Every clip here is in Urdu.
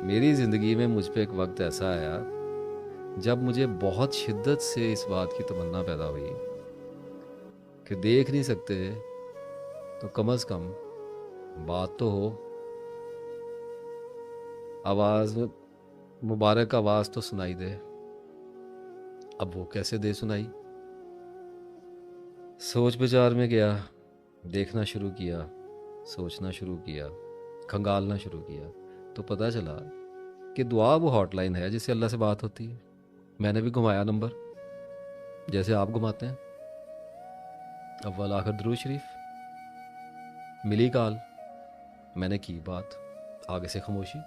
میری زندگی میں مجھ پہ ایک وقت ایسا آیا جب مجھے بہت شدت سے اس بات کی تمنا پیدا ہوئی کہ دیکھ نہیں سکتے تو کم از کم بات تو ہو، آواز مبارک آواز تو سنائی دے۔ اب وہ کیسے دے سنائی؟ سوچ بچار میں گیا، دیکھنا شروع کیا، سوچنا شروع کیا، کھنگالنا شروع کیا، تو پتہ چلا کہ دعا وہ ہاٹ لائن ہے جس سے اللہ سے بات ہوتی ہے۔ میں نے بھی گھمایا نمبر جیسے آپ گھماتے ہیں، اول آخر درود شریف، ملی کال، میں نے کی بات، آگے سے خاموشی،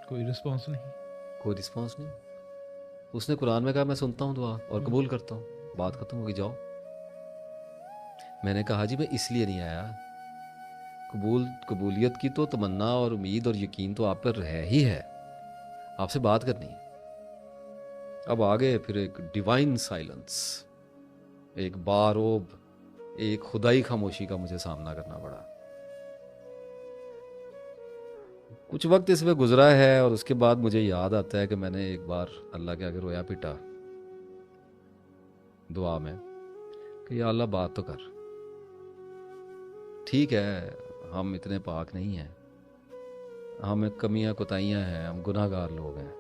کوئی رسپانس نہیں، کوئی رسپانس نہیں۔ اس نے قرآن میں کہا میں سنتا ہوں دعا اور قبول کرتا ہوں، بات ختم ہوگی، جاؤ۔ میں نے کہا جی میں اس لیے نہیں آیا، قبولیت کی تو تمنا اور امید اور یقین تو آپ پر ہے ہی ہے، آپ سے بات کرنی ہے۔ اب آگے پھر ایک ڈیوائن سائلنس، ایک باروب، ایک خدائی خاموشی کا مجھے سامنا کرنا پڑا۔ کچھ وقت اس میں گزرا ہے اور اس کے بعد مجھے یاد آتا ہے کہ میں نے ایک بار اللہ کے آگے رویا پیٹا دعا میں کہ یا اللہ بات تو کر۔ ٹھیک ہے ہم اتنے پاک نہیں ہیں، ہمیں کمیاں کوتاہیاں ہیں، ہم گناہ گار لوگ ہیں،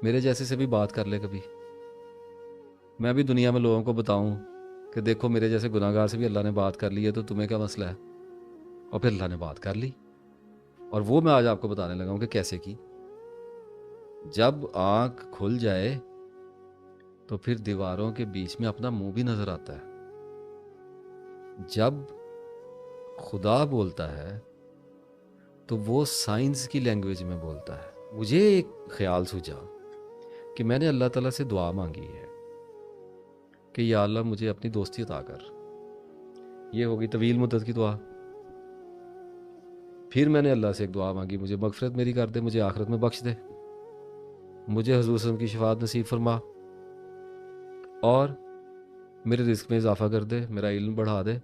میرے جیسے سے بھی بات کر لے کبھی، میں بھی دنیا میں لوگوں کو بتاؤں کہ دیکھو میرے جیسے گناہ گار سے بھی اللہ نے بات کر لی ہے، تو تمہیں کیا مسئلہ ہے؟ اور پھر اللہ نے بات کر لی، اور وہ میں آج آپ کو بتانے لگا ہوں کہ کیسے کی۔ جب آنکھ کھل جائے تو پھر دیواروں کے بیچ میں اپنا منہ بھی نظر آتا ہے۔ جب خدا بولتا ہے تو وہ سائنس کی لینگویج میں بولتا ہے۔ مجھے ایک خیال سوچا کہ میں نے اللہ تعالیٰ سے دعا مانگی ہے کہ یا اللہ مجھے اپنی دوستی عطا کر، یہ ہوگی طویل مدت کی دعا۔ پھر میں نے اللہ سے ایک دعا مانگی، مجھے مغفرت میری کر دے، مجھے آخرت میں بخش دے، مجھے حضور صلی اللہ علیہ وسلم کی شفاعت نصیب فرما، اور میرے رزق میں اضافہ کر دے، میرا علم بڑھا دے،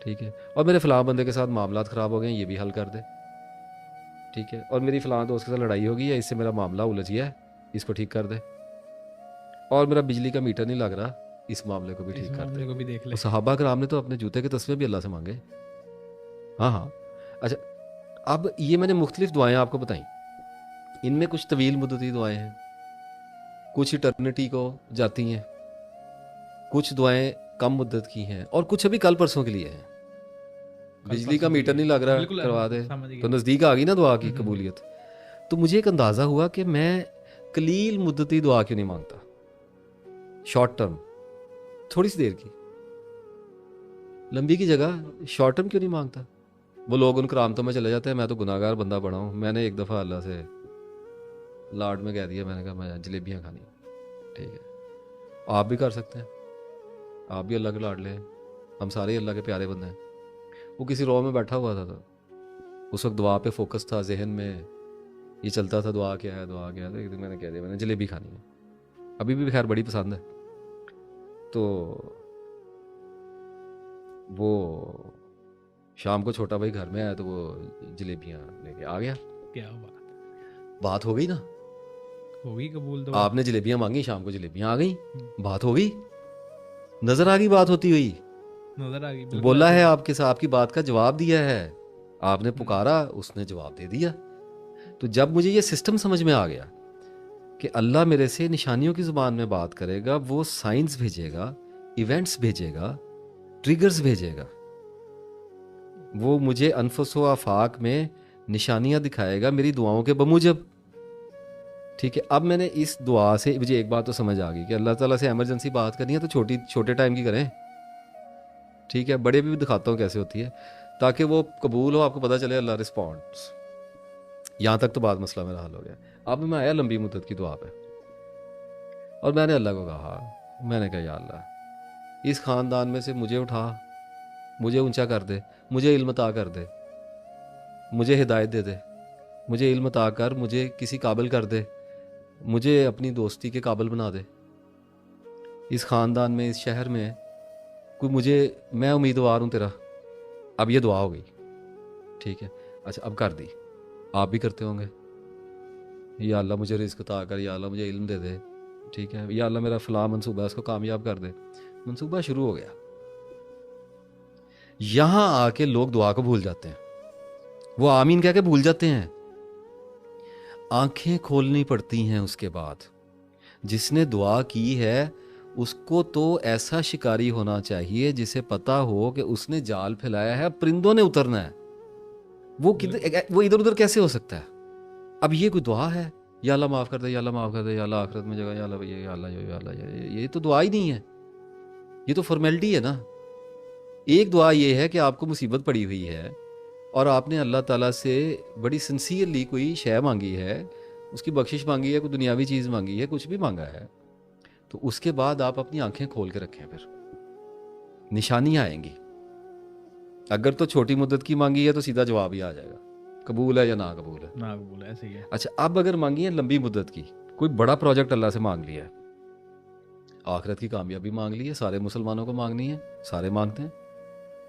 ٹھیک ہے، اور میرے فلاں بندے کے ساتھ معاملات خراب ہو گئے ہیں یہ بھی حل کر دے، ٹھیک ہے، اور میری فلاں دوست کے ساتھ لڑائی ہو گئی ہے، اس سے میرا معاملہ الجھ گیا ہے، اس کو ٹھیک کر دے، اور میرا بجلی کا میٹر نہیں لگ رہا، اس معاملے کو بھی اس ٹھیک کر دے۔ معاملے کو بھی دیکھ لے۔ وہ صحابہ کرام نے تو اپنے جوتے کے تسمے بھی اللہ سے مانگے۔ ہاں ہاں، اچھا، اب یہ میں نے مختلف دعائیں آپ کو بتائیں، ان میں کچھ طویل مدتی دعائیں ہیں، کچھ اٹرنیٹی کو جاتی ہیں، کچھ دعائیں کم مدت کی ہیں، اور کچھ ابھی کل پرسوں کے لیے ہیں۔ بجلی کا میٹر نہیں لگ رہا، بالکل کروا دے، سمجھ گیا۔ تو نزدیک آ گئی نا دعا کی قبولیت۔ تو مجھے ایک اندازہ ہوا کہ میں قلیل مدتی دعا کیوں نہیں مانگتا، شارٹ ٹرم، تھوڑی سی دیر کی، لمبی کی جگہ شارٹ ٹرم کیوں نہیں مانگتا؟ وہ لوگ ان کرامتوں میں چلے جاتے ہیں، میں تو گناہ گار بندہ بڑا ہوں۔ میں نے ایک دفعہ اللہ سے لاڈ میں کہہ دیا، میں نے کہا میں جلیبیاں کھانی، ٹھیک ہے، آپ بھی کر سکتے ہیں، آپ بھی اللہ کے لاڈلے ہیں، ہم سارے ہی اللہ کے پیارے بندے ہیں۔ وہ کسی رو میں بیٹھا ہوا تھا، تو اس وقت دعا پہ فوکس تھا، ذہن میں یہ چلتا تھا دعا کیا ہے، دعا کیا ہے۔ ایک دن میں نے کہہ دیا میں نے جلیبی کھانی ہے، ابھی بھی خیر بڑی پسند ہے۔ تو وہ شام کو چھوٹا بھائی گھر میں آیا تو وہ جلیبیاں لے کے آ گیا، کیا بات ہو گئی نا، ہو گئی قبول تو آپ نے جلیبیاں مانگی، شام کو جلیبیاں آ گئیں، بات ہو گئی، نظر آ گئی بات ہوتی ہوئی، نظر آ گئی، بولا ہے آپ کے ساتھ، آپ کی بات کا جواب دیا ہے، آپ نے پکارا، اس نے جواب دے دیا۔ تو جب مجھے یہ سسٹم سمجھ میں آ گیا کہ اللہ میرے سے نشانیوں کی زبان میں بات کرے گا، وہ سائنس بھیجے گا، ایونٹس بھیجے گا، ٹریگرز بھیجے گا، وہ مجھے انفس و آفاق میں نشانیاں دکھائے گا میری دعاؤں کے بموجب، ٹھیک ہے۔ اب میں نے اس دعا سے مجھے ایک بات تو سمجھ آ گئی کہ اللہ تعالیٰ سے ایمرجنسی بات کرنی ہے تو چھوٹے ٹائم کی کریں، ٹھیک ہے، بڑے بھی دکھاتا ہوں کیسے ہوتی ہے، تاکہ وہ قبول ہو، آپ کو پتہ چلے اللہ رسپونڈس۔ یہاں تک تو بات مسئلہ میرا حل ہو گیا۔ اب میں آیا لمبی مدت کی دعا پہ، اور میں نے اللہ کو کہا، میں نے کہا یا اللہ اس خاندان میں سے مجھے اٹھا، مجھے اونچا کر دے، مجھے علم عطا کر دے، مجھے ہدایت دے دے، مجھے علم عطا کر، مجھے کسی قابل کر دے، مجھے اپنی دوستی کے قابل بنا دے، اس خاندان میں، اس شہر میں کوئی مجھے، میں امیدوار ہوں تیرا۔ اب یہ دعا ہو گئی، ٹھیک ہے، اچھا اب کر دی، آپ بھی کرتے ہوں گے, یا اللہ مجھے رزق عطا کر, یا اللہ مجھے علم دے دے, ٹھیک ہے, یا اللہ میرا فلاں منصوبہ ہے اس کو کامیاب کر دے. منصوبہ شروع ہو گیا. یہاں آ کے لوگ دعا کو بھول جاتے ہیں, وہ آمین کہہ کے بھول جاتے ہیں. آنکھیں کھولنی پڑتی ہیں اس کے بعد. جس نے دعا کی ہے اس کو تو ایسا شکاری ہونا چاہیے جسے پتا ہو کہ اس نے جال پھیلایا ہے, پرندوں نے اترنا ہے. وہ ادھر ادھر کیسے ہو سکتا ہے؟ اب یہ کوئی دعا ہے؟ یا اللہ معاف کر دے, یا اللہ معاف کر دے, یا اللہ آخرت میں جگہ, یا اللہ یا اللہ یا اللہ, یہ تو دعا ہی نہیں ہے, یہ تو فارمیلٹی ہے نا. ایک دعا یہ ہے کہ آپ کو مصیبت پڑی ہوئی ہے اور آپ نے اللہ تعالیٰ سے بڑی سنسیئرلی کوئی شے مانگی ہے, اس کی بخشش مانگی ہے, کوئی دنیاوی چیز مانگی ہے, کچھ بھی مانگا ہے, تو اس کے بعد آپ اپنی آنکھیں کھول کے رکھیں, پھر نشانیاں آئیں گی. اگر تو چھوٹی مدت کی مانگی ہے تو سیدھا جواب ہی آ جائے گا, قبول ہے یا نا قبول ہے. نا قبول ہے, ایسے ہی ہے. اچھا, اب اگر مانگی ہے لمبی مدت کی, کوئی بڑا پروجیکٹ اللہ سے مانگ لیا ہے, آخرت کی کامیابی مانگ لی ہے, سارے مسلمانوں کو مانگنی ہے, سارے مانگتے ہیں.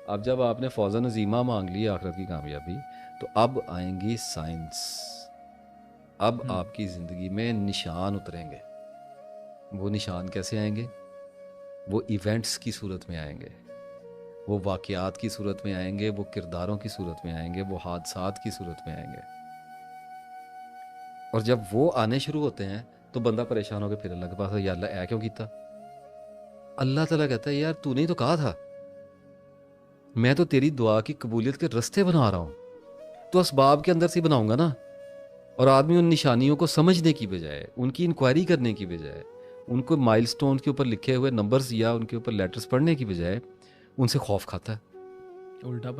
اب جب آپ نے فوزن عظیمہ مانگ لی آخرت کی کامیابی, تو اب آئیں گی سائنس. اب آپ کی زندگی میں نشان اتریں گے. وہ نشان کیسے آئیں گے؟ وہ ایونٹس کی صورت میں آئیں گے, وہ واقعات کی صورت میں آئیں گے, وہ کرداروں کی صورت میں آئیں گے, وہ حادثات کی صورت میں آئیں گے. اور جب وہ آنے شروع ہوتے ہیں تو بندہ پریشان ہو کے پھر اللہ کے پاس, یا اللہ اے کیوں کیتا؟ اللہ تعالیٰ کہتا ہے یار تو نے تو کہا تھا, میں تو تیری دعا کی قبولیت کے رستے بنا رہا ہوں, تو اسباب کے اندر سے بناؤں گا نا. اور آدمی ان نشانیوں کو سمجھنے کی بجائے, ان کی انکوائری کرنے کی بجائے, ان کو مائل سٹون کے اوپر لکھے ہوئے نمبرز یا ان کے اوپر لیٹرز پڑھنے کی بجائے ان سے خوف کھاتا ہے, الٹا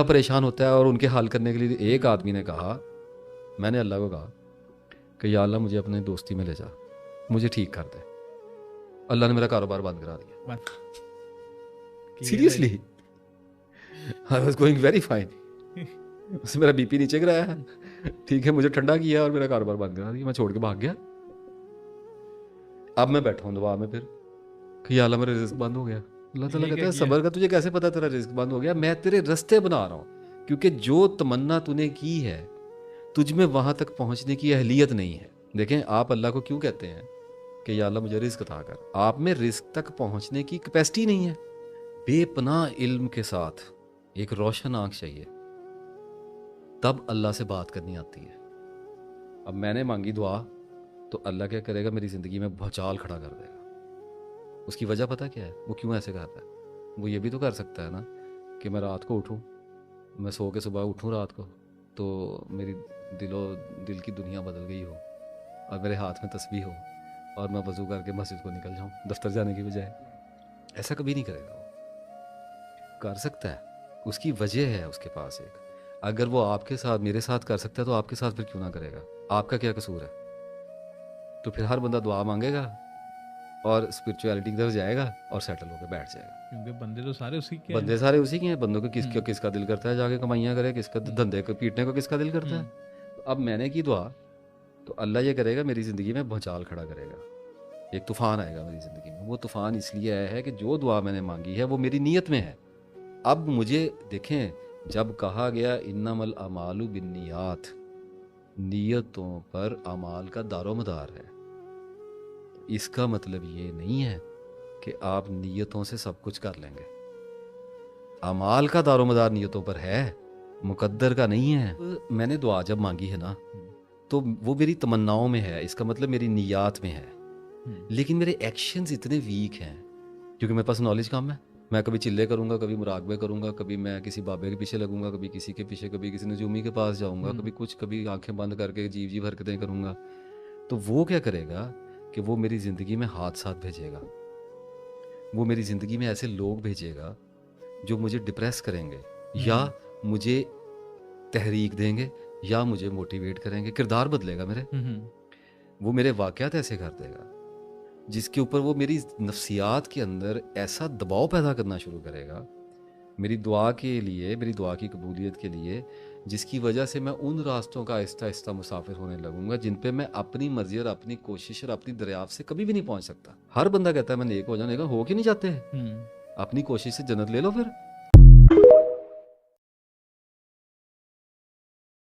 پریشان ہوتا ہے. اور ان کے حل کرنے کے لیے ایک آدمی نے کہا, میں نے اللہ کو کہا کہ یا اللہ مجھے اپنے دوستی میں لے جا, مجھے ٹھیک کر دے. اللہ نے میرا کاروبار بند کرا دیا. Seriously, I was going very fine. اس نے میرا بی پی نیچے گرایا ہے, ٹھیک ہے, مجھے ٹھنڈا کیا اور میرا کاروبار بند کرا دیا, میں چھوڑ کے بھاگ گیا. اب میں بیٹھا ہوں دعا میں پھر کہ یا اللہ میرا رزق بند ہو گیا. اللہ تعالیٰ کہتا ہے صبر کا, تجھے کیسے پتا تیرا رزق بند ہو گیا؟ میں تیرے رستے بنا رہا ہوں, کیونکہ جو تمنا تو نے کی ہے تجھ میں وہاں تک پہنچنے کی اہلیت نہیں ہے. دیکھیں آپ اللہ کو کیوں کہتے ہیں کہ یا اللہ مجھے رزق عطا کر؟ آپ میں رزق تک پہنچنے کی کیپیسٹی نہیں ہے. بے پناہ علم کے ساتھ ایک روشن آنکھ چاہیے, تب اللہ سے بات کرنی آتی ہے. اب میں نے مانگی دعا تو اللہ کیا کرے گا؟ میری زندگی میں بھوچال کھڑا کر دے گا. اس کی وجہ پتہ کیا ہے؟ وہ کیوں ایسے کرتا ہے؟ وہ یہ بھی تو کر سکتا ہے نا کہ میں رات کو اٹھوں, میں سو کے صبح اٹھوں رات کو تو میری دل کی دنیا بدل گئی ہو اور میرے ہاتھ میں تسبیح ہو اور میں وضو کر کے مسجد کو نکل جاؤں دفتر جانے کی بجائے. ایسا کبھی نہیں کرے گا. وہ کر سکتا ہے, اس کی وجہ ہے اس کے پاس ایک. اگر وہ آپ کے ساتھ, میرے ساتھ کر سکتا ہے تو آپ کے ساتھ پھر کیوں نہ کرے گا؟ آپ کا کیا قصور ہے؟ تو پھر ہر بندہ دعا مانگے گا اور اسپرچویلٹی کی طرف جائے گا اور سیٹل ہو کے بیٹھ جائے گا. کیونکہ بندے تو سارے اسی کے بندے سارے اسی کے ہیں. بندوں کو کس کا دل کرتا ہے جا کے کمائیاں کرے, کس کا دھندے کو پیٹنے کو کس کا دل کرتا ہے. اب میں نے کی دعا تو اللہ یہ کرے گا, میری زندگی میں بھونچال کھڑا کرے گا, ایک طوفان آئے گا میری زندگی میں. وہ طوفان اس لیے آیا ہے کہ جو دعا میں نے مانگی ہے وہ میری نیت میں ہے. اب مجھے دیکھیں, جب کہا گیا انما الاعمال بالنیات, نیتوں پر اعمال کا دار و مدار ہے, اس کا مطلب یہ نہیں ہے کہ آپ نیتوں سے سب کچھ کر لیں گے. اعمال کا دار و مدار نیتوں پر ہے, مقدر کا نہیں ہے. میں نے دعا جب مانگی ہے نا تو وہ میری تمناؤں میں ہے, اس کا مطلب میری نیات میں ہے. لیکن میرے ایکشنز اتنے ویک ہیں کیونکہ میرے پاس نالج کم ہے. میں کبھی چلے کروں گا, کبھی مراقبے کروں گا, کبھی میں کسی بابے کے پیچھے لگوں گا, کبھی کسی کے پیچھے, کبھی کسی نجومی کے پاس جاؤں گا, کبھی کچھ, کبھی آنکھیں بند کر کے عجیب حرکتیں کروں گا. تو وہ کیا کرے گا کہ وہ میری زندگی میں حادثات بھیجے گا, وہ میری زندگی میں ایسے لوگ بھیجے گا جو مجھے ڈپریس کریں گے, یا مجھے تحریک دیں گے, یا مجھے موٹیویٹ کریں گے. کردار بدلے گا میرے, وہ میرے واقعات ایسے کر دے گا جس کے اوپر وہ میری نفسیات کے اندر ایسا دباؤ پیدا کرنا شروع کرے گا میری دعا کے لیے, میری دعا کی قبولیت کے لیے, جس کی وجہ سے میں ان راستوں کا آہستہ آہستہ مسافر ہونے لگوں گا جن پہ میں اپنی مرضی اور اپنی کوشش اور اپنی دریافت سے کبھی بھی نہیں پہنچ سکتا. ہر بندہ کہتا ہے میں نیک ہو جاؤں, نیک ہو کے نہیں جاتے. اپنی کوشش سے جنت لے لو پھر.